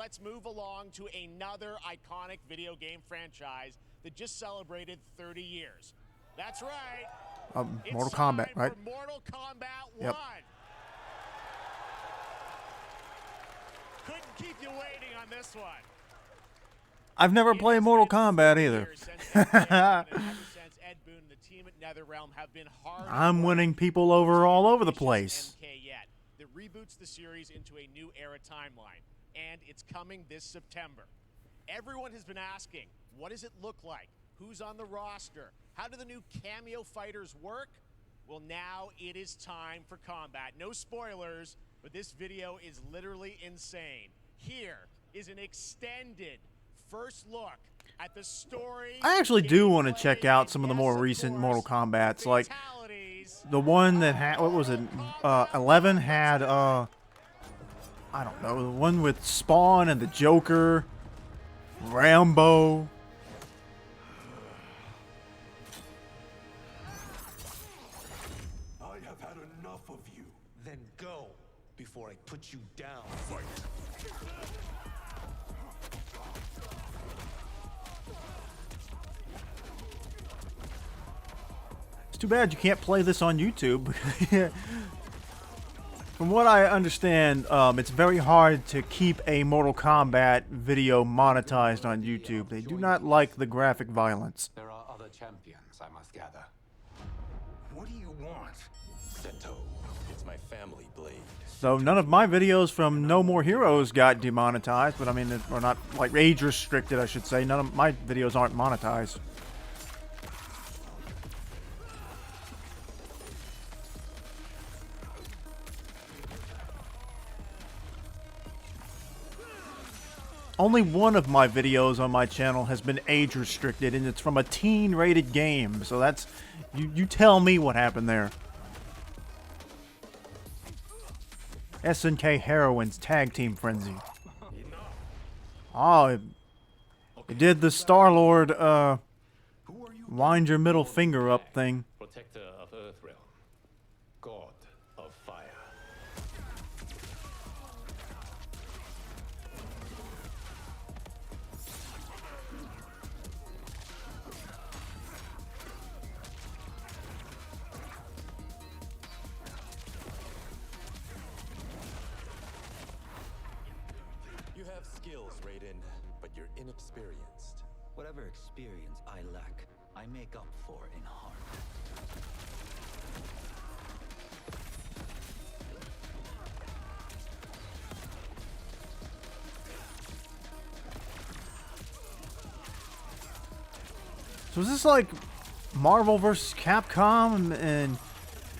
let's move along to another iconic video game franchise that just celebrated 30 years. That's right. Mortal Kombat, right? Mortal Kombat 1. Yep. Couldn't keep you waiting on this one. I've never played Mortal Kombat either. I'm winning people over all over the place. That reboots the series into a new era timeline, and it's coming this September. Everyone has been asking, what does it look like? Who's on the roster? How do the new cameo fighters work? Well, now it is time for combat. No spoilers, but this video is literally insane. Here is an extended first look at the story. I actually do want to check out some of the more recent Mortal Kombats, like the one that had, what was it, 11 had, I don't know, the one with Spawn and the Joker, Rambo. I have had enough of you. Then go before I put you down. Fight. It's too bad you can't play this on YouTube. From what I understand, it's very hard to keep a Mortal Kombat video monetized on YouTube. They do not like the graphic violence. There are other champions, I must gather. What do you want? Seto, it's my family blade. So none of my videos from No More Heroes got demonetized, but I mean, or not like age restricted, I should say. None of my videos aren't monetized. Only one of my videos on my channel has been age restricted, and it's from a teen rated game. So that's, you tell me what happened there. SNK Heroines Tag Team Frenzy. Oh, it did the Star-Lord, wind your middle finger up thing. Protector of Earthrealm. God of Fire. You have skills, Raiden, but you're inexperienced. Whatever experience I lack, I make up for in heart. So is this like Marvel vs. Capcom, and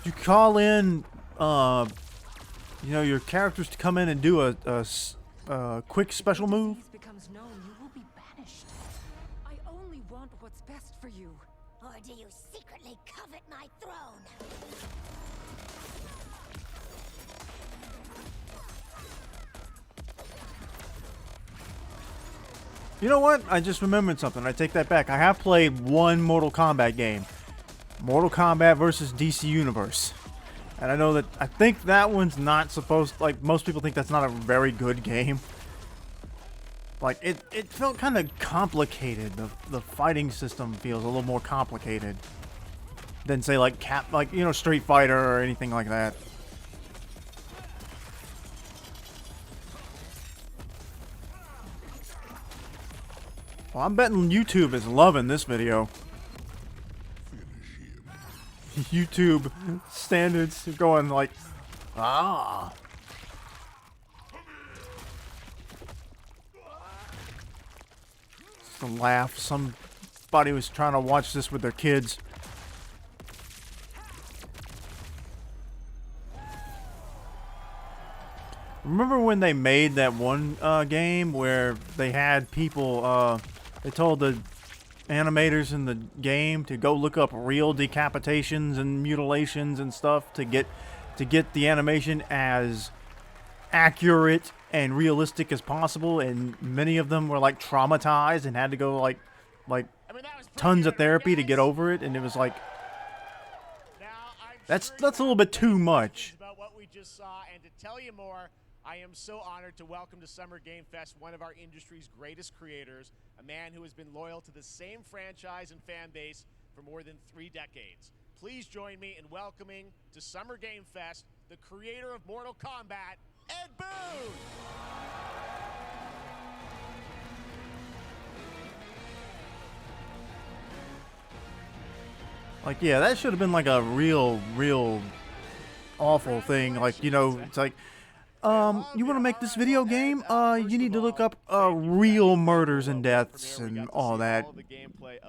you call in, you know, your characters to come in and do a quick special move? If this becomes known, you will be banished. I only want what's best for you. Or do you secretly covet my throne? You know what? I just remembered something. I take that back. I have played one Mortal Kombat game. Mortal Kombat versus DC Universe. And I know that, I think that one's not supposed, like, most people think that's not a very good game. Like, it felt kind of complicated. The fighting system feels a little more complicated than, say, like, you know, Street Fighter or anything like that. Well, I'm betting YouTube is loving this video. YouTube standards are going like, ah. Just a laugh. Somebody was trying to watch this with their kids. Remember when they made that one game where they had people, they told the animators in the game to go look up real decapitations and mutilations and stuff to get the animation as accurate and realistic as possible, and many of them were like traumatized and had to go like tons of therapy to get over it, and it was like that's a little bit too much. About what we just saw, and to tell you more, I am so honored to welcome to Summer Game Fest one of our industry's greatest creators, a man who has been loyal to the same franchise and fan base for more than 3 decades. Please join me in welcoming to Summer Game Fest the creator of Mortal Kombat, Ed Boon! Like, yeah, that should have been like a real awful thing. Like, you know, it's like, you want to make this video game? You need to look up real murders and deaths and all that.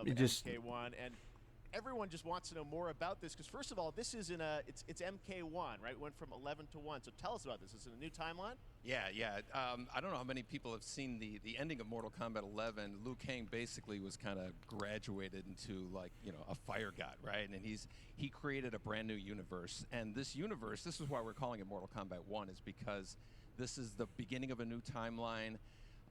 It just and everyone just wants to know more about this because first of all, this is in it's MK1, right? It went from 11 to 1. So tell us about this. Is it a new timeline? Yeah. I don't know how many people have seen the ending of Mortal Kombat 11. Liu Kang basically was kind of graduated into, like, you know, a fire god, right? And he created a brand new universe. And this universe, this is why we're calling it Mortal Kombat 1, is because this is the beginning of a new timeline.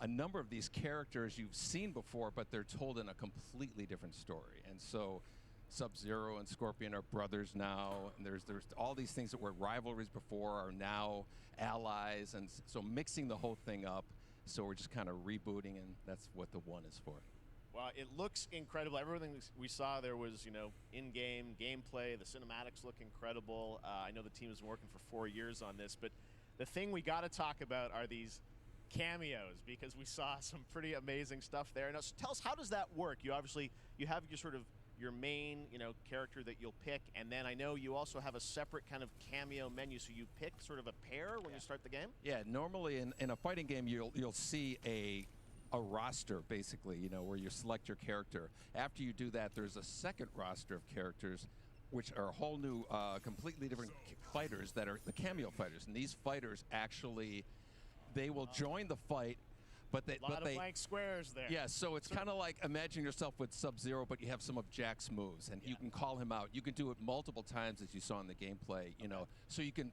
A number of these characters you've seen before, but they're told in a completely different story. And so Sub-Zero and Scorpion are brothers now, and there's all these things that were rivalries before are now allies, and so mixing the whole thing up. So we're just kind of rebooting, and that's what the 1 is for. Well, it looks incredible. Everything we saw there was, you know, in-game gameplay. The cinematics look incredible. I know the team has been working for 4 years on this, but the thing we got to talk about are these cameos, because we saw some pretty amazing stuff there. Now, tell us, how does that work? You have your sort of your main, you know, character that you'll pick, and then I know you also have a separate kind of cameo menu, so you pick sort of a pair when you start the game? Yeah, normally in a fighting game you'll see a roster, basically, you know, where you select your character. After you do that, there's a second roster of characters, which are a whole new, completely different fighters that are the cameo fighters, and these fighters actually, they will join the fight. But they, a lot of blank squares there. Yeah, so it's kind of like imagine yourself with Sub-Zero, but you have some of Jack's moves, and you can call him out. You can do it multiple times, as you saw in the gameplay. You know, so you can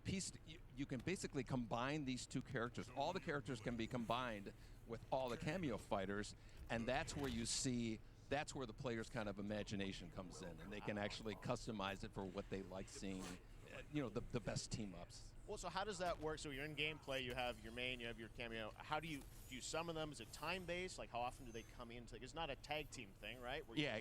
you can basically combine these two characters. All the characters can be combined with all the cameo fighters, and that's where you see. That's where the player's kind of imagination comes in, and they can actually customize it for what they like seeing. You know, the best team ups. Well, so how does that work? So you're in gameplay, you have your main, you have your cameo. How do you summon them? Is it time-based? Like, how often do they come in? It's not a tag team thing, right? Yeah,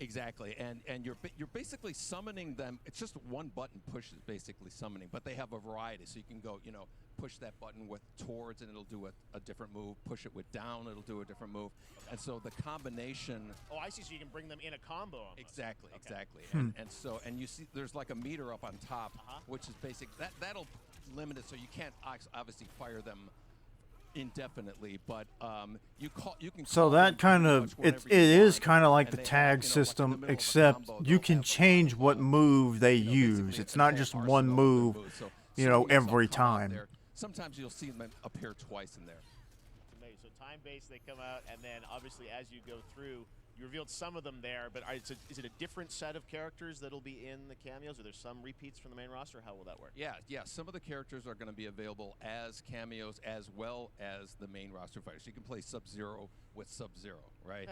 exactly. And you're basically summoning them. It's just one button push is basically summoning, but they have a variety. So you can go, you know, push that button with towards, and it'll do a different move. Push it with down, it'll do a different move. And so the combination. Oh, I see. So you can bring them in a combo. Almost. Exactly, okay. exactly. And you see, there's like a meter up on top, which is basic. That'll limit it, so you can't obviously fire them indefinitely, but you can. So that kind of it is kind of like the tag system, except you can change what move they use. It's not just one move, you know, every time. Sometimes you'll see them appear twice in there. So time-based, they come out, and then obviously as you go through, you revealed some of them there, but is it a different set of characters that'll be in the cameos? Are there some repeats from the main roster? How will that work? Yeah. Some of the characters are going to be available as cameos as well as the main roster fighters. You can play Sub-Zero with Sub-Zero, right?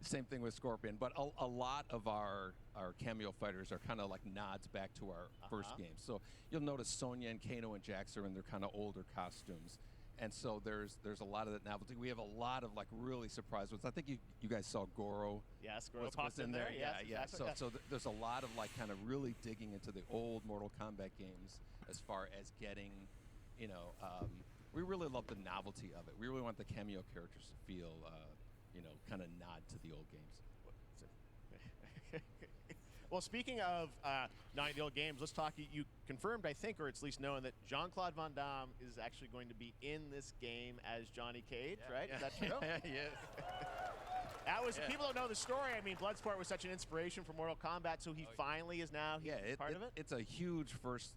Same thing with Scorpion. But a lot of our cameo fighters are kind of like nods back to our first game. So you'll notice Sonya and Kano and Jax are in their kind of older costumes. And so there's a lot of that novelty. We have a lot of like really surprise ones. I think you guys saw Goro. Yes, Goro popped in there. Yeah. Exactly. So there's a lot of like kind of really digging into the old Mortal Kombat games as far as getting, you know, we really love the novelty of it. We really want the cameo characters to feel, you know, kind of nod to the old games. Well, speaking of not the old games, let's talk. You confirmed, I think, or at least known that Jean-Claude Van Damme is actually going to be in this game as Johnny Cage, right? Is that true? Yes. That was people don't know the story. I mean, Bloodsport was such an inspiration for Mortal Kombat, so he finally is now part of it. It's a huge first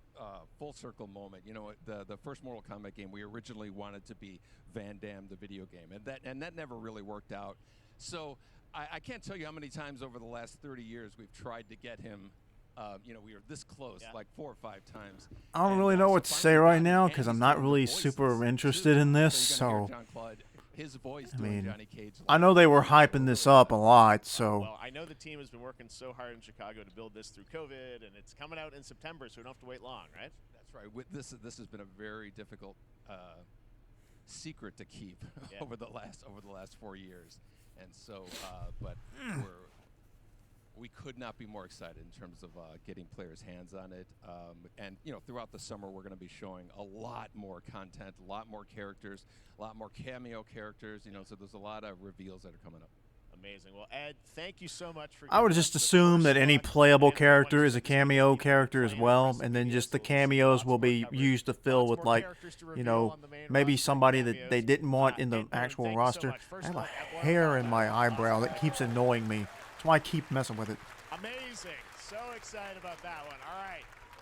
full circle moment. You know, the first Mortal Kombat game we originally wanted to be Van Damme the video game, and that never really worked out. So I can't tell you how many times over the last 30 years we've tried to get him. You know, we were this close, like 4 or 5 times. I don't really know what to say right now because I'm not really super interested in this. So, his voice I mean, Johnny Cage. I know they were hyping this up a lot. So, well, I know the team has been working so hard in Chicago to build this through COVID, and it's coming out in September, so we don't have to wait long, right? That's right. With this has been a very difficult secret to keep over the last 4 years, and so but we could not be more excited in terms of getting players' hands on it. And throughout the summer, we're going to be showing a lot more content, a lot more characters, a lot more cameo characters. So there's a lot of reveals that are coming up. Amazing. Well, Ed, thank you so much for. I would just assume that any playable character is a cameo character as well, and then just the cameos will be used to fill with, like, maybe somebody that they didn't want in the actual roster. I have a hair in my eyebrow that keeps annoying me. That's why I keep messing with it. Amazing. So excited about that one. All right.